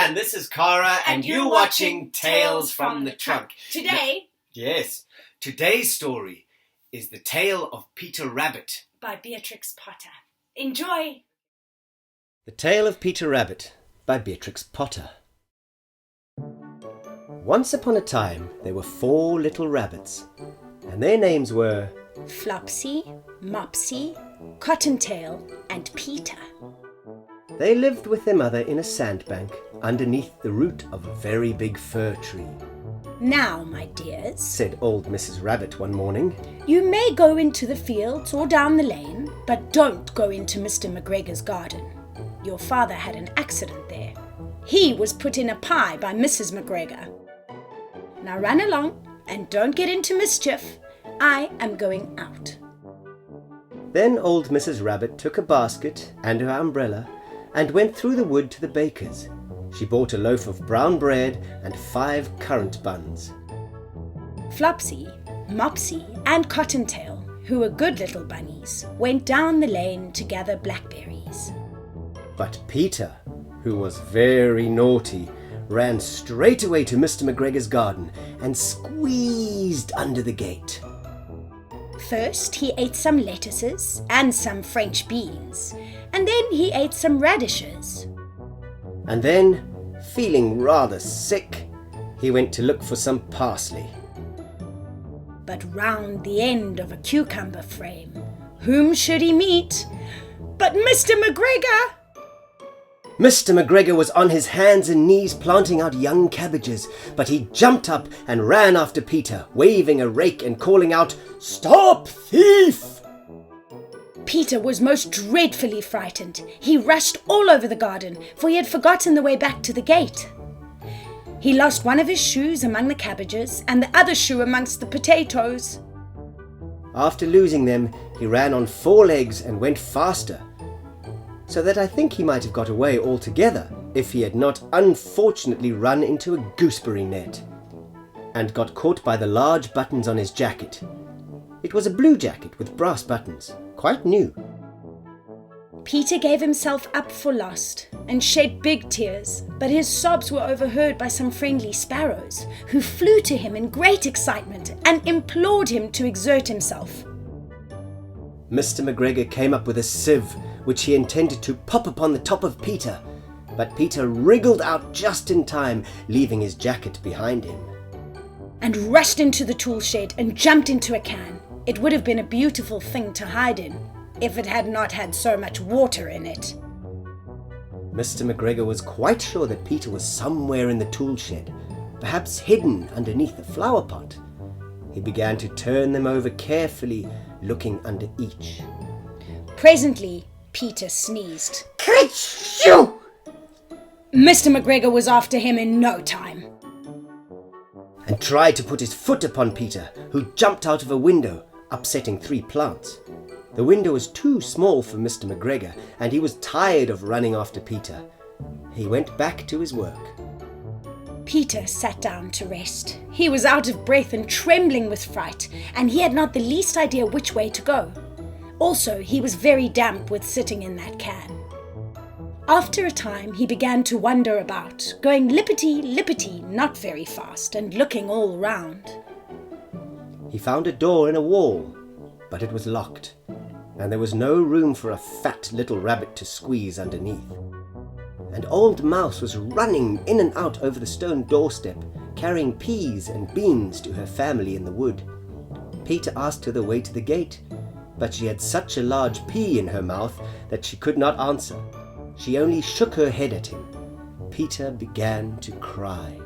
and this is Cara, and you're watching Tales from the Trunk. Today... Yes, today's story is The Tale of Peter Rabbit by Beatrix Potter. Enjoy! The Tale of Peter Rabbit by Beatrix Potter. Once upon a time, there were 4 little rabbits, and their names were... Flopsy, Mopsy, Cottontail, and Peter. They lived with their mother in a sandbank underneath the root of a very big fir tree. Now, my dears, said old Mrs. Rabbit one morning, you may go into the fields or down the lane, but don't go into Mr. McGregor's garden. Your father had an accident there. He was put in a pie by Mrs. McGregor. Now run along and don't get into mischief. I am going out. Then old Mrs. Rabbit took a basket and her umbrella and went through the wood to the baker's. She bought a loaf of brown bread and 5 currant buns. Flopsy, Mopsy, and Cottontail, who were good little bunnies, went down the lane to gather blackberries. But Peter, who was very naughty, ran straight away to Mr. McGregor's garden and squeezed under the gate. First, he ate some lettuces and some French beans, and then he ate some radishes. And then, feeling rather sick, he went to look for some parsley. But round the end of a cucumber frame, whom should he meet but Mr. McGregor? Mr. McGregor was on his hands and knees planting out young cabbages, but he jumped up and ran after Peter, waving a rake and calling out, "Stop, thief!" Peter was most dreadfully frightened. He rushed all over the garden, for he had forgotten the way back to the gate. He lost one of his shoes among the cabbages and the other shoe amongst the potatoes. After losing them, he ran on 4 legs and went faster, so that I think he might have got away altogether if he had not unfortunately run into a gooseberry net and got caught by the large buttons on his jacket. It was a blue jacket with brass buttons, quite new. Peter gave himself up for lost and shed big tears, but his sobs were overheard by some friendly sparrows, who flew to him in great excitement and implored him to exert himself. Mr. McGregor came up with a sieve, which he intended to pop upon the top of Peter, but Peter wriggled out just in time, leaving his jacket behind him. And rushed into the tool shed and jumped into a can. It would have been a beautiful thing to hide in, if it had not had so much water in it. Mr. McGregor was quite sure that Peter was somewhere in the tool shed, perhaps hidden underneath a flower pot. He began to turn them over carefully, looking under each. Presently, Peter sneezed. Kerchoo! Mr. McGregor was after him in no time, and tried to put his foot upon Peter, who jumped out of a window, upsetting 3 plants. The window was too small for Mr. McGregor, and he was tired of running after Peter. He went back to his work. Peter sat down to rest. He was out of breath and trembling with fright, and he had not the least idea which way to go. Also, he was very damp with sitting in that can. After a time, he began to wander about, going lippity-lippity, not very fast, and looking all round. He found a door in a wall, but it was locked, and there was no room for a fat little rabbit to squeeze underneath. And Old Mouse was running in and out over the stone doorstep, carrying peas and beans to her family in the wood. Peter asked her the way to the gate, but she had such a large pea in her mouth that she could not answer. She only shook her head at him. Peter began to cry.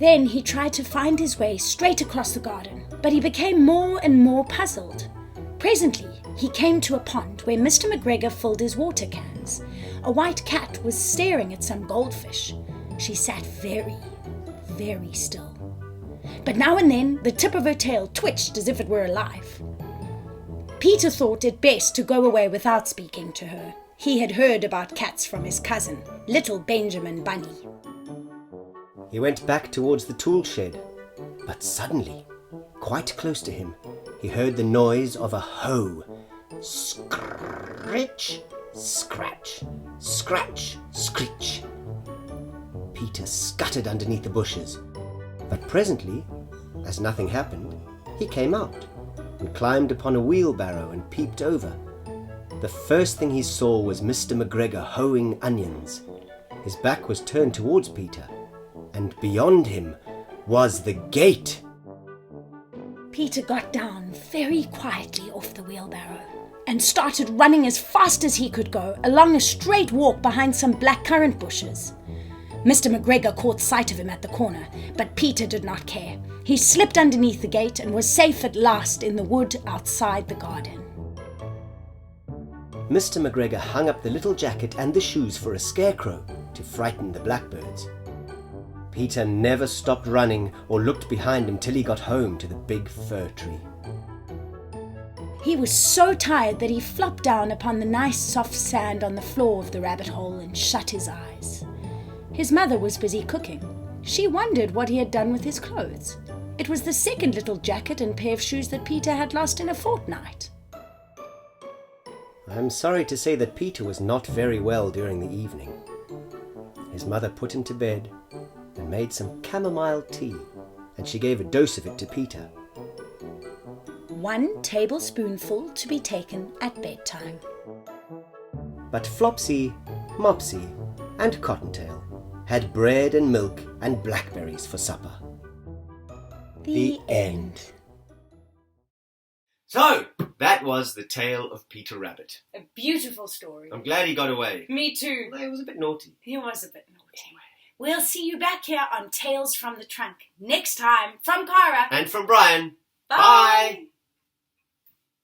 Then he tried to find his way straight across the garden, but he became more and more puzzled. Presently, he came to a pond where Mr. McGregor filled his water cans. A white cat was staring at some goldfish. She sat very, very still. But now and then, the tip of her tail twitched as if it were alive. Peter thought it best to go away without speaking to her. He had heard about cats from his cousin, little Benjamin Bunny. He went back towards the tool shed, but suddenly, quite close to him, he heard the noise of a hoe. Scritch, scratch, scratch, screech. Peter scuttered underneath the bushes. But presently, as nothing happened, he came out and climbed upon a wheelbarrow and peeped over. The first thing he saw was Mr. McGregor hoeing onions. His back was turned towards Peter, and beyond him was the gate. Peter got down very quietly off the wheelbarrow and started running as fast as he could go along a straight walk behind some blackcurrant bushes. Mr. McGregor caught sight of him at the corner, but Peter did not care. He slipped underneath the gate and was safe at last in the wood outside the garden. Mr. McGregor hung up the little jacket and the shoes for a scarecrow to frighten the blackbirds. Peter never stopped running or looked behind him till he got home to the big fir tree. He was so tired that he flopped down upon the nice soft sand on the floor of the rabbit hole and shut his eyes. His mother was busy cooking. She wondered what he had done with his clothes. It was the second little jacket and pair of shoes that Peter had lost in a fortnight. I'm sorry to say that Peter was not very well during the evening. His mother put him to bed and made some chamomile tea, and she gave a dose of it to Peter. 1 tablespoonful to be taken at bedtime. But Flopsy, Mopsy, and Cottontail had bread and milk and blackberries for supper. The end. So, that was the tale of Peter Rabbit. A beautiful story. I'm glad he got away. Me too. Well, he was a bit naughty. He was a bit naughty. We'll see you back here on Tales from the Trunk next time from Cara And from Bryan. Bye.